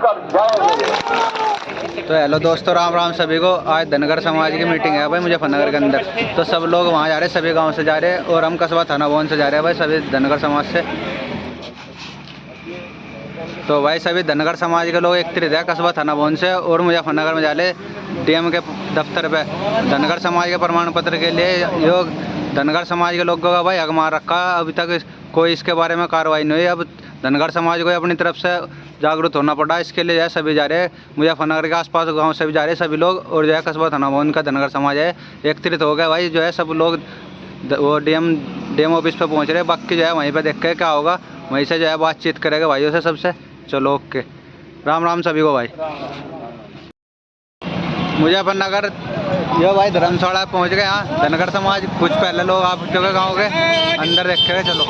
तो हेलो दोस्तों, राम राम सभी को। आज धनगर समाज की मीटिंग है भाई मुजफ्फरनगर के अंदर। तो सब लोग वहाँ जा रहे हैं, सभी गांव से जा रहे हैं और हम कस्बा थाना भवन से जा रहे हैं भाई, सभी धनगर समाज से। तो भाई सभी धनगर समाज के लोग एकत्रित है कस्बा थाना भवन से और मुजफ्फरनगर में जा रहे डीएम के दफ्तर पे धनगर समाज के प्रमाण पत्र के लिए। योग धनगर समाज के लोगों का भाई हक मार रखा, अभी तक कोई इसके बारे में कार्रवाई नहीं हुई। अब धनगर समाज को अपनी तरफ से जागरूक होना पड़ा, इसके लिए जो है सभी जा रहे हैं। मुजफ्फरनगर के आसपास गांव से भी जा रहे हैं सभी लोग और जो है कस्बा थाना भवन का धनगर समाज है एकत्रित हो गया भाई। जो है सब लोग वो डीएम ऑफिस पे पहुंच रहे हैं। बाकी जो है वहीं पे देख के क्या होगा, वहीं से जो है बातचीत करेगा भाइयों से सबसे। चलो ओके, राम राम सभी को भाई। मुजफ्फरनगर यो भाई धर्मशाला पहुंच गए। यहाँ धनगर समाज कुछ पहले लोग आप चुके गाँव के अंदर देखे। चलो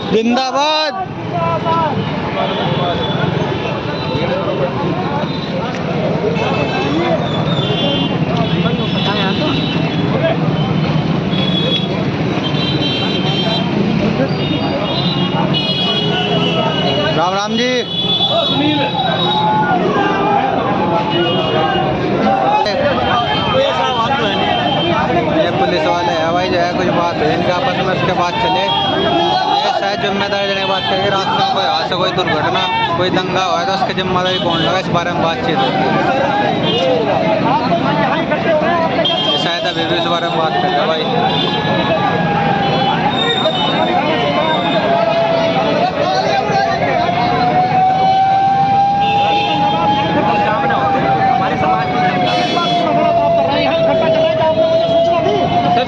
जिंदाबाद। राम राम जी। ये पुलिस वाले है भाई, जो है कुछ बात है इनके आपस में, उसके बाद चले। ये शायद जिम्मेदारी देने की बात करेंगे। रास्ते में कोई हादसा, कोई दुर्घटना, कोई दंगा हुआ है तो उसकी जिम्मेदारी कौन लगा, इस बारे में बातचीत होती है। शायद अभी भी इस बारे में बात करेंगे भाई।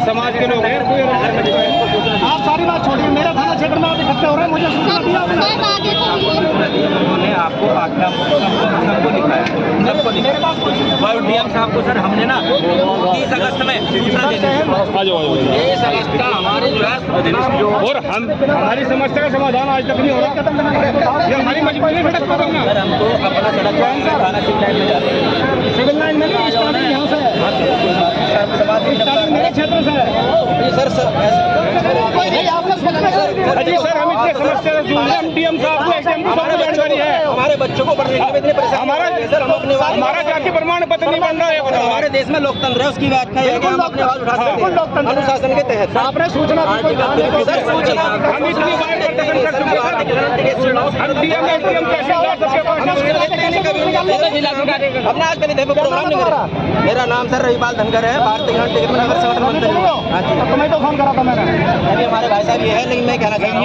समाज के लोग हैं, आप सारी बात छोड़िए। मेरा थाना क्षेत्र में आप इकट्ठे हो रहे हैं, मुझे सूचना दिया उन्होंने आपको आज्ञा सबको लिखा है, सबको मेरे पास कुछ डीएम साहब को सर हमने ना 30 अगस्त में सूचना दे दी। 30 अगस्त का हमारे जो है और हम हमारी समस्या का समाधान आज तक नहीं हो रहा। ये हमारी मजबूरी है सर, हम तो अपना सड़क थाना सिविल लाइन में जा रहे हैं। सिविल लाइन में नहीं, यहाँ से मेरे क्षेत्र से सर। जी सर, हम इतने समस्या से जूझ रहे हैं। डीएम साहब को जानकारी है, हमारे बच्चों को पढ़ने में इतने परेशान। हमारा जाति प्रमाण पत्र नहीं बन रहा है। हमारे देश में लोकतंत्र है, उसकी व्याख्या है कि हम अपने आवाज उठा सकते हैं अनुशासन के तहत। आपने सूचना हम इतनी बार हमने आज कभी देखो प्रोग्राम नहीं करा। मेरा नाम सर रहीपाल धनगर है, भारतीय किसान टिकट में नगर संगठन मंत्री हूँ। हाँ जी, तुम्हें तो फोन करा था मैंने। अभी हमारे भाई साहब ये है, लेकिन मैं कहना चाहता हूँ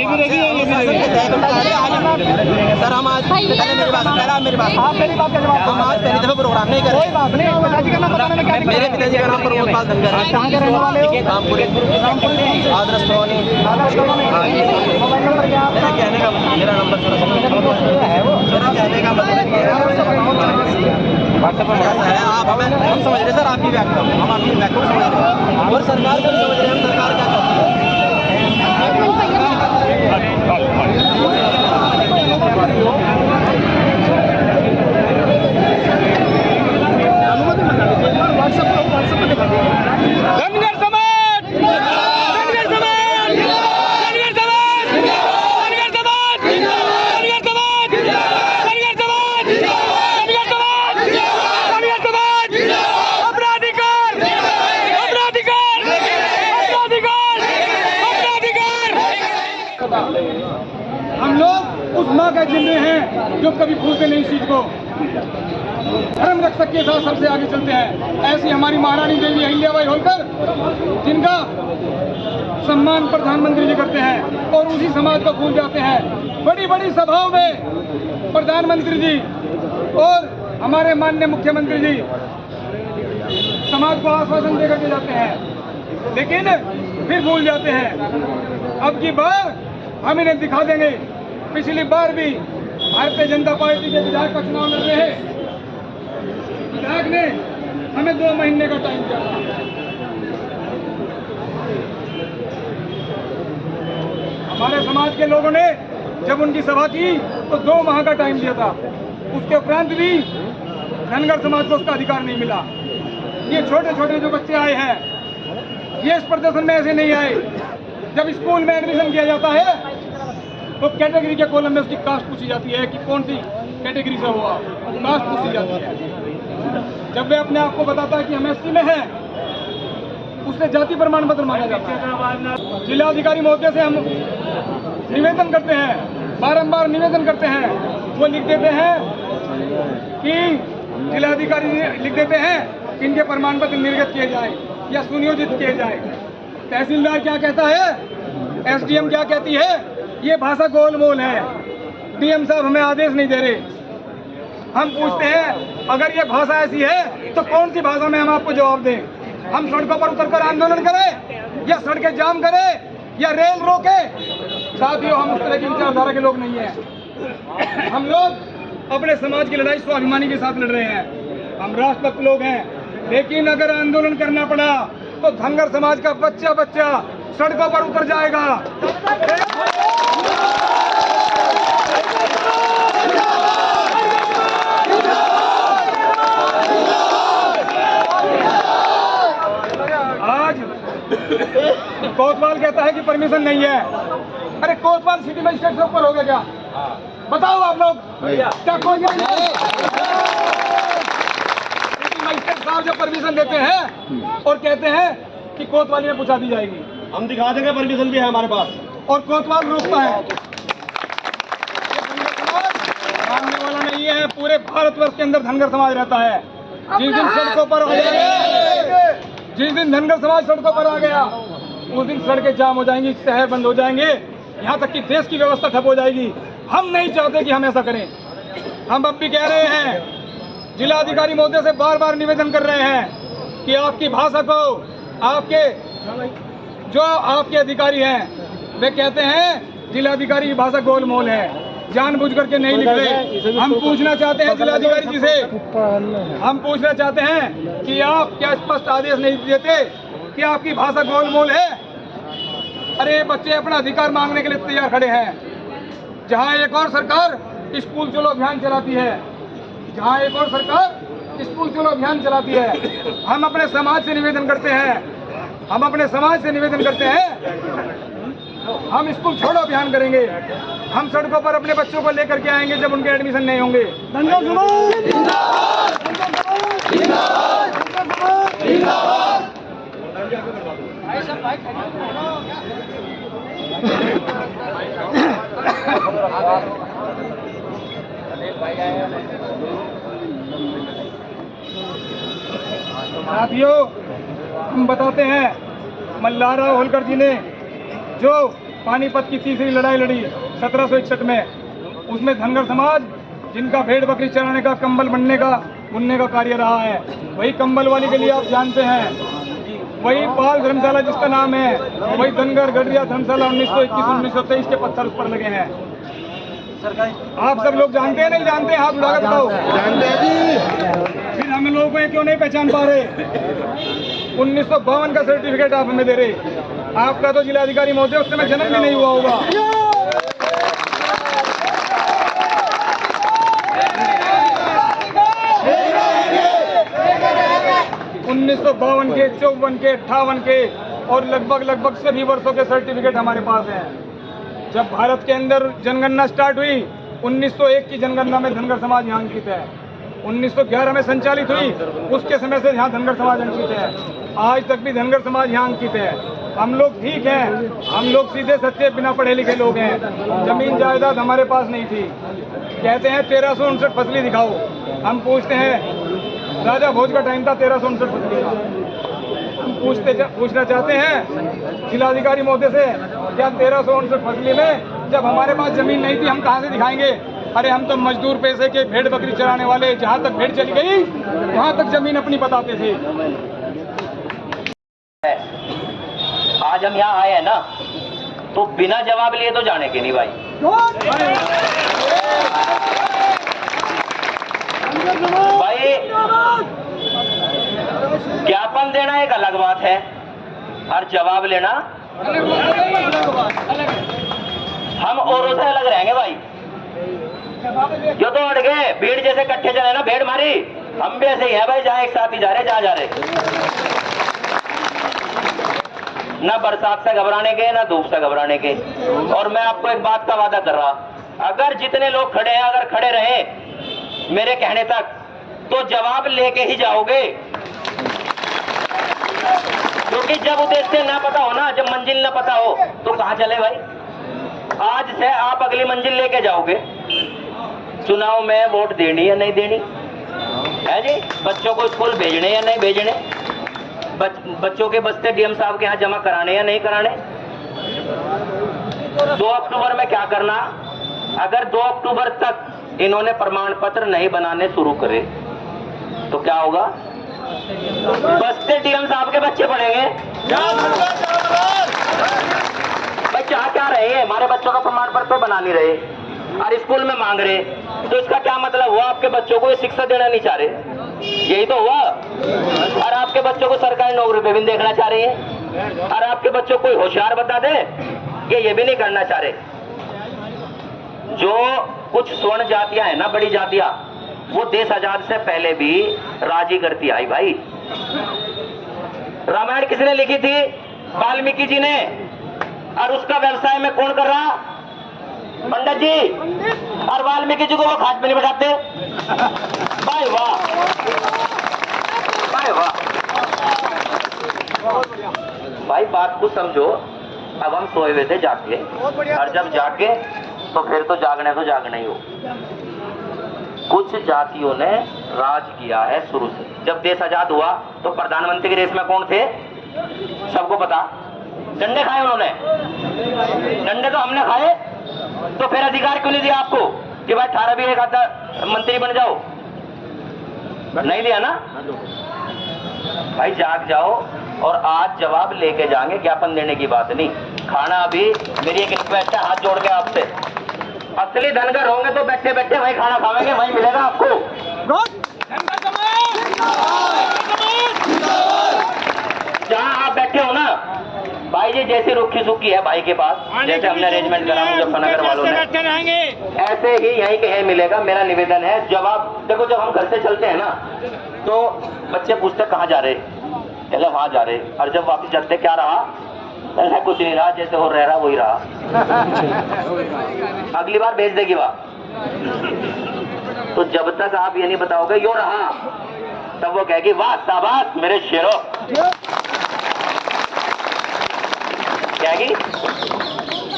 सर, हम आज पहले मेरी बात आप मेरी बात का जवाब। हम आज पहली दफा प्रोग्राम नहीं कर रहे। मेरे पिताजी का नाम प्रमोद पाल धनगर है। कहाँ के रहने वाले हो? रामपुरी आदर्श कॉलोनी। मेरा कहने का मेरा नंबर मेरा कहने का मतलब है आप हमें हम समझ रहे सर आपकी व्याख्या, हम आपकी व्याख्या को समझ रहे हैं और सरकार को भी समझ रहे हैं हम सरकार क्या चाहती है। हम लोग उस माँ के जिम्मे हैं जो कभी भूलते नहीं चीज को। धर्म रक्षक के साथ सबसे आगे चलते हैं। ऐसी हमारी महारानी देवी अहिल्याबाई होलकर, जिनका सम्मान प्रधानमंत्री जी करते हैं और उसी समाज को भूल जाते हैं। बड़ी बड़ी सभाओं में प्रधानमंत्री जी और हमारे माननीय मुख्यमंत्री जी समाज को आश्वासन देकर के जाते हैं, लेकिन फिर भूल जाते हैं। अब की बार हम इन्हें दिखा देंगे। पिछली बार भी भारतीय जनता पार्टी के विधायक का चुनाव लड़ रहे हैं, विधायक ने हमें 2 महीने का टाइम दिया था। हमारे समाज के लोगों ने जब उनकी सभा की तो 2 माह का टाइम दिया था। उसके उपरांत भी धनगर समाज को उसका अधिकार नहीं मिला। ये छोटे छोटे जो बच्चे आए हैं, ये इस प्रदर्शन में ऐसे नहीं आए। जब स्कूल में एडमिशन किया जाता है तो कैटेगरी के कॉलम में उसकी कास्ट पूछी जाती है कि कौन सी कैटेगरी से हुआ, कास्ट पूछी जाती है। जब वे अपने आप को बताता है कि हम एससी में हैं, उससे जाति प्रमाण पत्र मांगा जाता है। जिलाधिकारी महोदय से हम निवेदन करते हैं, बारंबार निवेदन करते हैं, वो लिख देते हैं कि जिलाधिकारी लिख देते हैं कि इनके प्रमाण पत्र निर्गत किए जाए या सुनियोजित किए जाए। तहसीलदार क्या कहता है, एसडीएम क्या कहती है, ये भाषा गोलमोल है, डीएम साहब हमें आदेश नहीं दे रहे। हम पूछते हैं अगर ये भाषा ऐसी है तो कौन सी भाषा में हम आपको जवाब दें? हम सड़कों पर उतरकर आंदोलन करें या सड़कें जाम करें या रेल रोके? साथियों, हम उस तरह की विचारधारा के लोग नहीं हैं। हम लोग अपने समाज की लड़ाई स्वाभिमानी के साथ लड़ रहे हैं। हम राष्ट्रभक्त लोग हैं, लेकिन अगर आंदोलन करना पड़ा तो धनगर समाज का बच्चा बच्चा सड़कों पर उतर जाएगा। आज कोतवाल कहता है कि परमिशन नहीं है। अरे कोतवाल सिटी मजिस्ट्रेट से ऊपर हो गया क्या? बताओ आप लोग क्या कोई सिटी मजिस्ट्रेट साहब जब परमिशन देते हैं और कहते हैं कि कोतवाली में पूछा दी जाएगी, हम दिखा देंगे, परमिशन भी है हमारे पास, और कोतवाल रोकता है। मानने वाला नहीं है। पूरे भारतवर्ष के अंदर धनगर समाज रहता है। जिस दिन सड़कों पर आ गया, जिस दिन धनगर समाज सड़कों पर आ गया, उस दिन सड़कें जाम हो जाएंगी, शहर बंद हो जाएंगे, यहाँ तक कि देश की व्यवस्था ठप हो जाएगी। हम नहीं चाहते कि हम ऐसा करें। हम अब भी कह रहे हैं, जिलाधिकारी महोदय से बार बार निवेदन कर रहे हैं कि आपकी भाषा को आपके अधिकारी हैं, वे कहते हैं जिलाधिकारी की भाषा गोलमोल है, जानबूझ करके नहीं लिख रहे। हम पूछना चाहते हैं जिलाधिकारी जी से, हम पूछना चाहते हैं कि आप क्या स्पष्ट आदेश नहीं देते कि आपकी भाषा गोलमोल है? अरे बच्चे अपना अधिकार मांगने के लिए तैयार खड़े हैं। जहां एक और सरकार स्कूल चलो अभियान चलाती है, जहां एक और सरकार स्कूल चलो अभियान चलाती है, हम अपने समाज से निवेदन करते हैं, हम स्कूल छोड़ो अभियान करेंगे। हम सड़कों पर अपने बच्चों को लेकर के आएंगे जब उनके एडमिशन नहीं होंगे। साथियों, हम बताते हैं, मल्हारा होलकर जी ने जो पानीपत की तीसरी लड़ाई लड़ी 1761 में, उसमें धनगर समाज जिनका भेड़ बकरी चराने का, कंबल बुनने का कार्य रहा है, वही कंबल वाली के लिए आप जानते हैं, वही पाल धर्मशाला जिसका नाम है, वही धनगर गढ़िया धर्मशाला 1921-1923 के पत्थर उस पर लगे हैं। आप सब लोग जानते हैं नहीं जानते? हाथ उठाकर बताओ। जानते हैं जी। फिर हम लोगों को क्यों नहीं पहचान पा रहे? 1952 का सर्टिफिकेट आप हमें दे रहे। आपका तो जिलाधिकारी महोदय उस समय जन्म भी नहीं हुआ होगा। 1952 के, 54 के, 58 के और लगभग सभी वर्षों के सर्टिफिकेट हमारे पास हैं। जब भारत के अंदर जनगणना स्टार्ट हुई, 1901 की जनगणना में धनगर समाज यहाँ अंकित है। 1911 में संचालित हुई, उसके समय से यहाँ धनगर समाज अंकित है। आज तक भी धनगर समाज यहाँ अंकित है। हम लोग ठीक हैं, हम लोग सीधे सच्चे बिना पढ़े लिखे लोग हैं। जमीन जायदाद हमारे पास नहीं थी। कहते हैं 1359 फसली दिखाओ। हम पूछते हैं, राजा भोज का टाइम था 1359 फसली का। हम पूछना चाहते हैं जिलाधिकारी महोदय से, क्या 1359 फसली में जब हमारे पास जमीन नहीं थी हम कहाँ से दिखाएंगे? अरे हम तो मजदूर पैसे के भेड़ बकरी चराने वाले, जहाँ तक भेड़ चली गई वहाँ तक जमीन अपनी बताते थे। आज हम यहाँ आए हैं ना, तो बिना जवाब लिए तो जाने के नहीं भाई। भाई ज्ञापन देना एक अलग बात है और जवाब लेना हम औरों से अलग रहेंगे भाई। जो तो अड़ गए भीड़ जैसे इकट्ठे चले ना, भेड़ मारी, हम भी ऐसे ही है भाई, जहाँ एक साथ ही जा रहे, जहाँ जा रहे। ना बरसात से घबराने के ना धूप से घबराने के। और मैं आपको एक बात का वादा कर रहा, अगर जितने लोग खड़े हैं अगर खड़े रहे मेरे कहने तक तो जवाब लेके ही जाओगे, क्योंकि जब उद्देश्य ना पता हो ना, जब मंजिल ना पता हो तो कहां चले भाई। आज से आप अगली मंजिल लेके जाओगे। चुनाव में वोट देनी या नहीं देनी है जी, बच्चों को स्कूल भेजने या नहीं भेजने, बच्चों के बस्ते डीएम साहब के यहाँ जमा कराने या नहीं कराने। 2 अक्टूबर में क्या करना, अगर 2 अक्टूबर तक इन्होंने प्रमाण पत्र नहीं बनाने शुरू करे तो क्या होगा, बस्ते डीएम साहब के बच्चे पढ़ेंगे। भाई चाह क्या रहे हैं, हमारे बच्चों का प्रमाण पत्र बना नहीं रहे और स्कूल में मांग रहे, तो इसका क्या मतलब हुआ, आपके बच्चों को ये शिक्षा देना नहीं चाह रहे, यही तो हुआ। और आपके बच्चों को सरकारी नौकरी पे भी देखना चाह रही है, और आपके बच्चों को कोई होशियार बता दे कि ये भी नहीं करना चाह रहे। जो कुछ स्वर्ण जातियां है ना, बड़ी जातियां, वो देश आजाद से पहले भी राजी करती आई भाई। रामायण किसने लिखी थी, वाल्मीकि जी ने, और उसका व्यवसाय में कौन कर रहा, पंडित जी। और वाल्मीकि जी को वो खाट में नहीं बैठाते। भाई वाह, भाई वाह। भाई बात को समझो, अब हम सोए हुए थे जाके, और जब जागे तो फिर तो जागना ही हो। कुछ जातियों ने राज किया है शुरू से। जब देश आजाद हुआ तो प्रधानमंत्री की रेस में कौन थे, सबको पता। डंडे खाए उन्होंने, डंडे तो हमने खाए, तो फिर अधिकार क्यों नहीं दिया आपको कि भाई 18 भी एक आधा मंत्री बन जाओ, नहीं दिया ना। भाई जाग जाओ, और आज जवाब लेके जाएंगे, ज्ञापन देने की बात नहीं। खाना अभी मेरी एक रिक्वेस्ट है हाथ जोड़ के आपसे, असली धनगर होंगे तो बैठे बैठे वही खाना खाएंगे, वही मिलेगा आपको। जहाँ आप बैठे हो ना भाई जी, जैसी रुखी सुखी है भाई के पास, जैसे हमने अरेंजमेंट करा मुजफ्फरनगर वालों ने, ऐसे ही यहीं के है मिलेगा। मेरा निवेदन है, जवाब देखो, जब हम घर से चलते हैं ना तो बच्चे पूछते कहाँ जा रहे, चले वहां जा रहे, और जब वापस जाते क्या रहा, कुछ नहीं रहा, जैसे हो रहा वही रहा। अगली बार भेज देगी वाह। तो जब तक आप ये नहीं बताओगे यो रहा, तब वो कहेगी वाह शाबाश मेरे शेरों, कहेगी।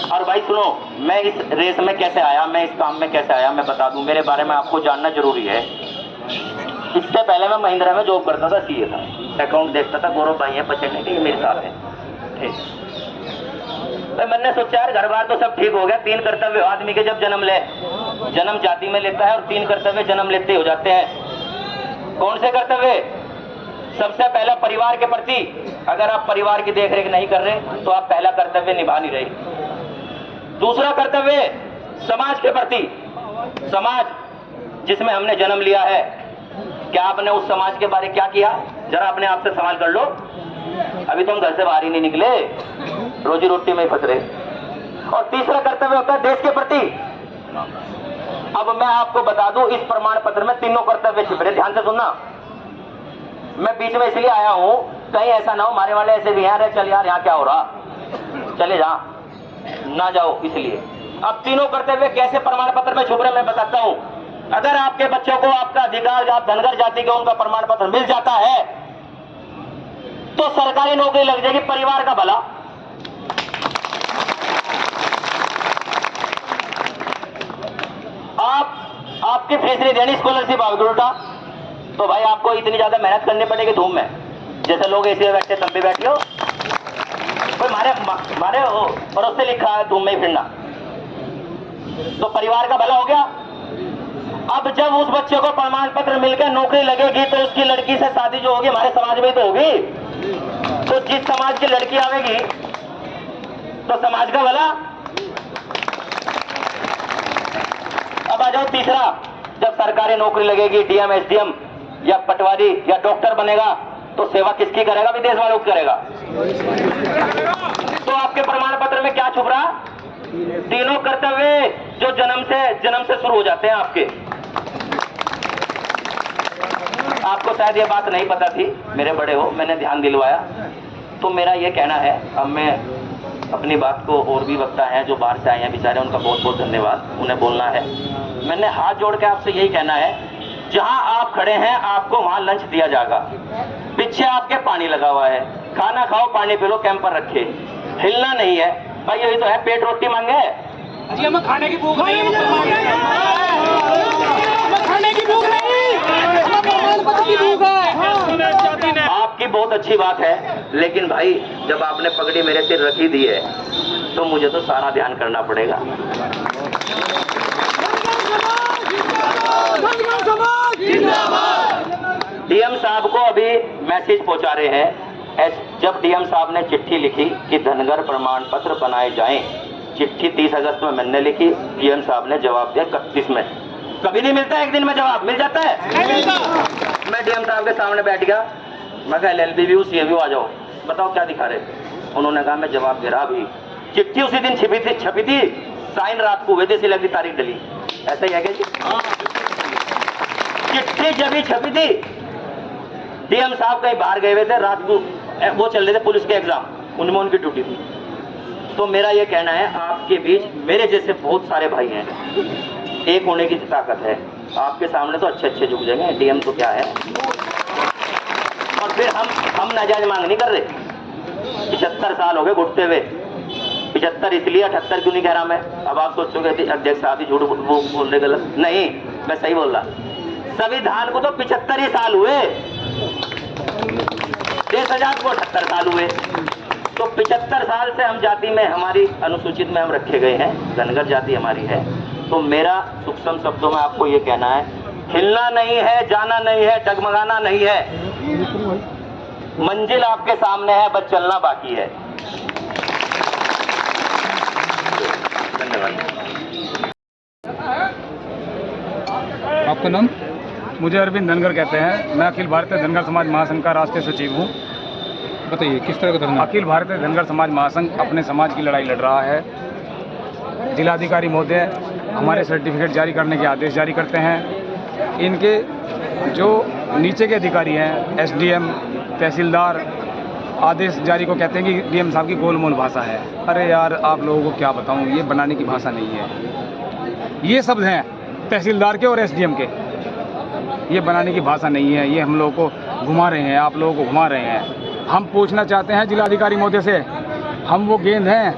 और भाई सुनो, मैं इस रेस में कैसे आया, मैं इस काम में कैसे आया, मैं बता दूं, मेरे बारे में आपको जानना जरूरी है। इससे पहले मैं महिंद्रा में जॉब करता था, सीए था, अकाउंट देखता था। गौरव भाई है पचड़ने के, ये मेरे साथ है, ठीक। तो मैंने सोचा यार घर बार तो सब ठीक हो गया, 3 कर्तव्य आदमी के जब जन्म जाति में लेता है, और 3 कर्तव्य जन्म लेते हो जाते हैं। कौन से कर्तव्य, सबसे पहला परिवार के प्रति, अगर आप परिवार की देखरेख नहीं कर रहे तो आप पहला कर्तव्य निभा नहीं रहे। दूसरा कर्तव्य समाज के प्रति, समाज जिसमें हमने जन्म लिया है, क्या आपने उस समाज के बारे क्या किया, जरा अपने आप से सवाल कर लो। अभी तो हम घर से बाहर ही नहीं निकले, रोजी रोटी में ही फंस रहे। और तीसरा कर्तव्य होता है देश के प्रति। अब मैं आपको बता दूं, इस प्रमाण पत्र में तीनों कर्तव्य छिप रहे, ध्यान से सुनना। मैं बीच में इसलिए आया हूं, कहीं ऐसा ना हो मारे वाले ऐसे भी हैं, अरे चल यार यहाँ क्या हो रहा, चले जा ना जाओ, इसलिए। अब तीनों कर्तव्य कैसे प्रमाण पत्र में छुप रहे मैं बताता हूं। अगर आपके बच्चों को आपका अधिकार, आप धनगर जाति के उनका प्रमाण पत्र मिल जाता है तो सरकारी नौकरी लग जाएगी, परिवार का भला। आपकी फीस नहीं देनी, स्कॉलरशिप आओगी उल्टा, तो भाई आपको इतनी ज्यादा मेहनत करनी पड़ेगी धूम में। जैसे लोग ऐसे बैठे तब भी बैठे हो, कोई मारे पड़ोस से लिखा है धूम में ही फिरना, तो परिवार का भला हो गया। अब जब उस बच्चे को प्रमाण पत्र मिलकर नौकरी लगेगी तो उसकी लड़की से शादी जो होगी हमारे समाज में तो होगी, तो जिस समाज की लड़की आवेगी तो समाज का भला। अब आ जाओ तीसरा, जब सरकारी नौकरी लगेगी, डीएम एसडीएम या पटवारी या डॉक्टर बनेगा तो सेवा किसकी करेगा, विदेश वालों की करेगा। तो आपके प्रमाण पत्र में क्या छुप रहा, तीनों कर्तव्य जो जन्म से शुरू हो जाते हैं आपके। आपको शायद ये बात नहीं पता थी, मेरे बड़े हो, मैंने ध्यान दिलवाया। तो मेरा ये कहना है, अब मैं अपनी बात को, और भी वक्ता हैं जो बाहर से आए हैं बेचारे, उनका बहुत बहुत धन्यवाद, उन्हें बोलना है। मैंने हाथ जोड़ के आपसे यही कहना है, जहां आप खड़े हैं आपको वहां लंच दिया जाएगा, पीछे आपके पानी लगा हुआ है, खाना खाओ, पानी पी लो, कैंपर रखे, हिलना नहीं है भाई। यही तो है, पेट रोटी मांगे जी, हमें खाने की भूख नहीं, हमें खाने की भूख नहीं, हमें प्रमाण पत्र की भूख है। आपकी बहुत अच्छी बात है, लेकिन भाई जब आपने पगड़ी मेरे सिर रखी दी है तो मुझे तो सारा ध्यान करना पड़ेगा। डीएम साहब को अभी मैसेज पहुंचा रहे हैं। जब डीएम साहब ने चिट्ठी लिखी कि धनगर प्रमाण पत्र बनाए जाएं, चिट्ठी 30 अगस्त में मैंने लिखी, डीएम साहब ने जवाब दिया 31 में। कभी नहीं मिलता एक दिन में जवाब, मिल जाता है? मैं डीएम साहब के सामने बैठ गया, मैं कहा LLB CAV आ जाओ, बताओ क्या दिखा रहे। उन्होंने कहा मैं जवाब दे रहा अभी। चिट्ठी उसी दिन छपी थी, साइन रात को हुए थे, सिलक की तारीख डली। ऐसा ही है क्या जी? चिट्ठी जब ही छपी थी, डीएम साहब कहीं बाहर गए हुए थे, रात को वो चल रहे थे पुलिस के एग्जाम, उनमें उनकी ड्यूटी थी। तो मेरा ये कहना है, आपके बीच मेरे जैसे बहुत सारे भाई हैं, एक होने की ताकत है। आपके सामने तो अच्छे अच्छे झुक जाएंगे, डीएम तो क्या है। और फिर हम नाजायज मांग नहीं कर रहे। 75 साल हो गए घुटते हुए, 75 इसलिए, 78 क्यों नहीं कह रहा मैं। अब आप सोचोगे अध्यक्ष साहब ही झूठ बोल रहे, गलत नहीं, मैं सही बोल रहा। संविधान को तो 75 ही साल हुए, देश आजाद को 78 साल हुए। तो 75 साल से हम जाति में, हमारी अनुसूचित में हम रखे गए हैं, धनगर जाति हमारी है। तो मेरा सूक्ष्म शब्दों में आपको ये कहना है, हिलना नहीं है, जाना नहीं है, डगमगाना नहीं है, मंजिल आपके सामने है, बस चलना बाकी है। धन्यवाद। आपका नाम? मुझे अरविंद धनगर कहते हैं। मैं अखिल भारतीय धनगर समाज महासंघ का राष्ट्रीय सचिव हूँ। बताइए किस तरह का धरना? अखिल भारतीय धनगर समाज महासंघ अपने समाज की लड़ाई लड़ रहा है। जिलाधिकारी महोदय हमारे सर्टिफिकेट जारी करने के आदेश जारी करते हैं। इनके जो नीचे के अधिकारी हैं, SDM, तहसीलदार, आदेश जारी को कहते हैं कि डीएम साहब की गोलमोल भाषा है। अरे यार, आप लोगों को क्या बताऊं, ये बनाने की भाषा नहीं है। ये शब्द हैं तहसीलदार के और SDM के, ये बनाने की भाषा नहीं है। ये हम लोगों को घुमा रहे हैं, आप लोगों को घुमा रहे हैं। हम पूछना चाहते हैं जिलाधिकारी महोदय से, हम वो गेंद हैं,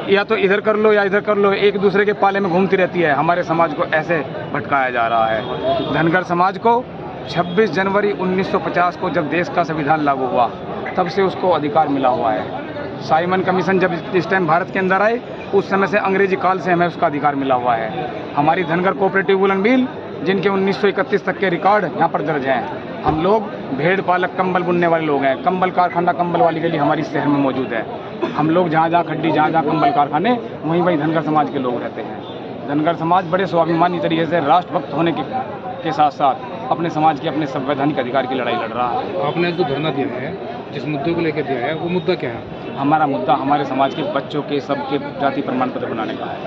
या तो इधर कर लो या इधर कर लो, एक दूसरे के पाले में घूमती रहती है। हमारे समाज को ऐसे भटकाया जा रहा है। धनगर समाज को 26 जनवरी 1950 को जब देश का संविधान लागू हुआ, तब से उसको अधिकार मिला हुआ है। साइमन कमीशन जब इस टाइम भारत के अंदर आए, उस समय से अंग्रेजी काल से हमें उसका अधिकार मिला हुआ है। हमारी धनगर कोऑपरेटिव वूलन मिल, जिनके 1931 तक के रिकॉर्ड यहाँ पर दर्ज हैं। हम लोग भेड़ पालक, कंबल बुनने वाले लोग हैं। कंबल कारखाना, कंबल वाली गली हमारी शहर में मौजूद है। हम लोग जहाँ जहाँ खड्डी, जहाँ जहाँ कंबल कारखाने, वहीं वहीं धनगर समाज के लोग रहते हैं। धनगर समाज बड़े स्वाभिमानी तरीके से राष्ट्रभक्त होने के साथ साथ अपने समाज के, अपने संवैधानिक अधिकार की लड़ाई लड़ रहा है। आपने जो धरना दिया है, जिस मुद्दे को लेकर दिया है, वो मुद्दा क्या है? हमारा मुद्दा हमारे समाज के बच्चों के सबके जाति प्रमाण पत्र बनाने का है।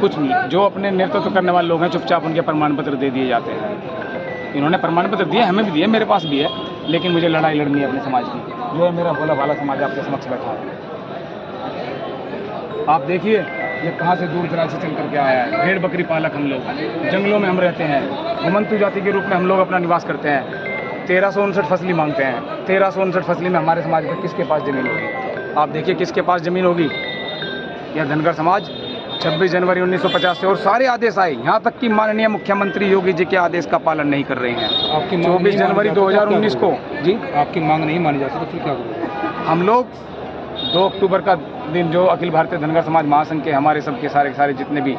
कुछ जो अपने नेतृत्व करने वाले लोग हैं, चुपचाप उनके प्रमाण पत्र दे दिए जाते हैं। इन्होंने प्रमाण पत्र दिए, हमें भी दिए, मेरे पास भी है, लेकिन मुझे लड़ाई लड़नी है अपने समाज की। जो है मेरा भोला भाला समाज आपके समक्ष बैठा है। आप देखिए ये कहाँ से दूर दराज से चल करके आया है। भेड़ बकरी पालक हम लोग, जंगलों में हम रहते हैं, घुमंतु जाति के रूप में हम लोग अपना निवास करते हैं। 1359 फसली मांगते हैं। 1359 फसली में हमारे समाज में किसके पास ज़मीन होगी? आप देखिए किसके पास ज़मीन होगी। यह धनगर समाज 26 जनवरी 1950 से और सारे आदेश आए, यहाँ तक कि माननीय मुख्यमंत्री योगी जी के आदेश का पालन नहीं कर रहे हैं। आपकी 24 जनवरी 2019 को जी आपकी मांग नहीं मानी जाती तो फिर क्या करोगे? हम लोग 2 अक्टूबर का दिन, जो अखिल भारतीय धनगर समाज महासंघ के हमारे सबके सारे जितने भी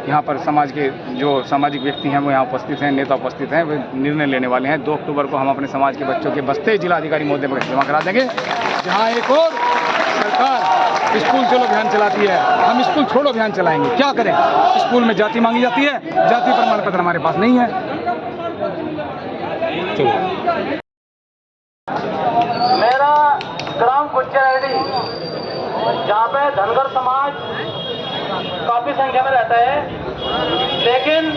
यहाँ पर समाज के जो सामाजिक व्यक्ति हैं वो यहाँ उपस्थित हैं, नेता उपस्थित हैं, वे निर्णय लेने वाले हैं। 2 अक्टूबर को हम अपने समाज के बच्चों के बस्ते जिलाधिकारी महोदय पर जमा करा देंगे। जहाँ एक और सरकार स्कूल चलो अभियान चलाती है, हम स्कूल छोड़ो अभियान चलाएंगे। क्या करें? स्कूल में जाति मांगी जाती है, जाति प्रमाण पत्र हमारे पास नहीं है। मेरा ग्राम कुच्चरडी, जहाँ पे धनगर समाज काफी संख्या में रहता है, लेकिन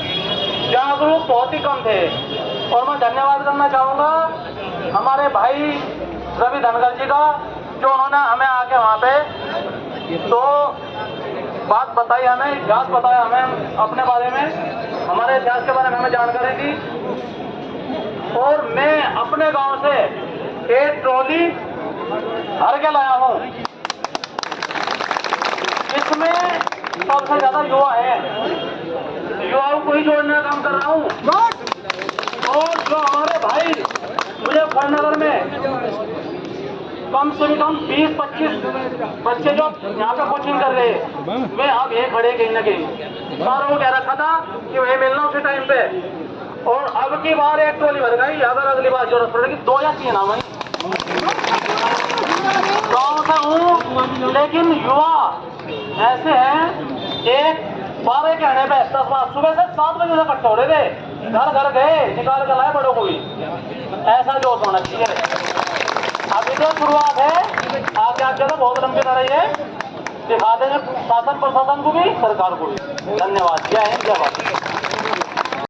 जागरूक बहुत ही कम थे। और मैं धन्यवाद करना चाहूँगा हमारे भाई रवि धनगर जी का, जो उन्होंने हमें आके वहाँ पे तो बात बताई, हमें इतिहास बताया, हमें अपने बारे में, हमारे इतिहास के बारे में हमें जानकारी दी। और मैं अपने गांव से एक ट्रॉली भर के लाया हूँ। इसमें सबसे ज्यादा युवा है, युवाओं को ही जोड़ने का काम कर रहा हूँ। और जो हमारे भाई मुजफ्फरनगर में कम से कम 20-25 बच्चे जो यहाँ पे कोचिंग कर रहे हैं, वे अब ये खड़े कहीं ना कहीं, सारों को कह रखा था कि वही मिलना उसी टाइम पे। और अब की बार एक टोली भर गई, अगर अगली बार जरूरत पड़ेगी 2 या 3 आवाई। गाँव से हूँ लेकिन युवा ऐसे हैं, एक 12 के आने पे 10 बार सुबह से 7 बजे से इकट्ठे हो रहे थे, घर घर गए, निकाल कर लाए बड़ों को भी। ऐसा जोश होना चाहिए। अभी तो शुरुआत है, आगे आगे तो बहुत लंबी लड़ाई है, दिखा देंगे शासन प्रशासन को भी, सरकार को भी। धन्यवाद। जय हिंद, जय भारत।